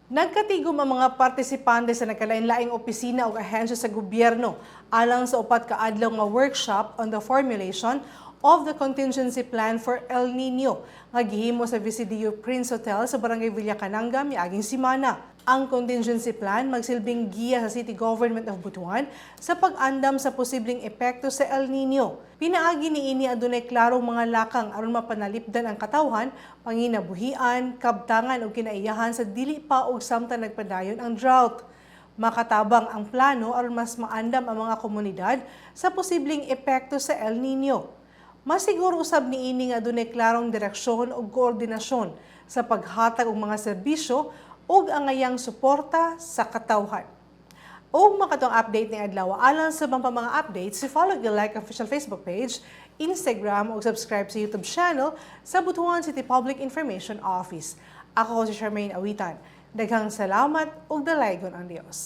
Nagkatigom ang mga partisipante sa nagkalain-laing opisina o ahensya sa gobyerno alang sa upat ka adlaw nga workshop on the formulation of the contingency plan for El Nino nga gihimo sa Visidio Prince Hotel sa Barangay Villacananga miaging semana. Ang contingency plan magsilbing giya sa City Government of Butuan sa pag-andam sa posibleng epekto sa El Nino. Pinaagi niini adunay klarong mga lakang aron mapanalipdan ang katawhan, panginabuhian, kabtangan o kinaiyahan sa dili pa og samtang nagpadayon ang drought. Makatabang ang plano aron mas maandam ang mga komunidad sa posibleng epekto sa El Nino. Masiguro usab niini nga adunay klarong direksyon o koordinasyon sa paghatag og mga serbisyo ug angayang suporta sa katawhan. O makatong update ni adlaw alang sa mga updates, follow the like official Facebook page, Instagram o subscribe sa YouTube channel sa Butuan City Public Information Office. Ako si Charmaine Awitan. Daghang salamat ug dalaygon ang Dios.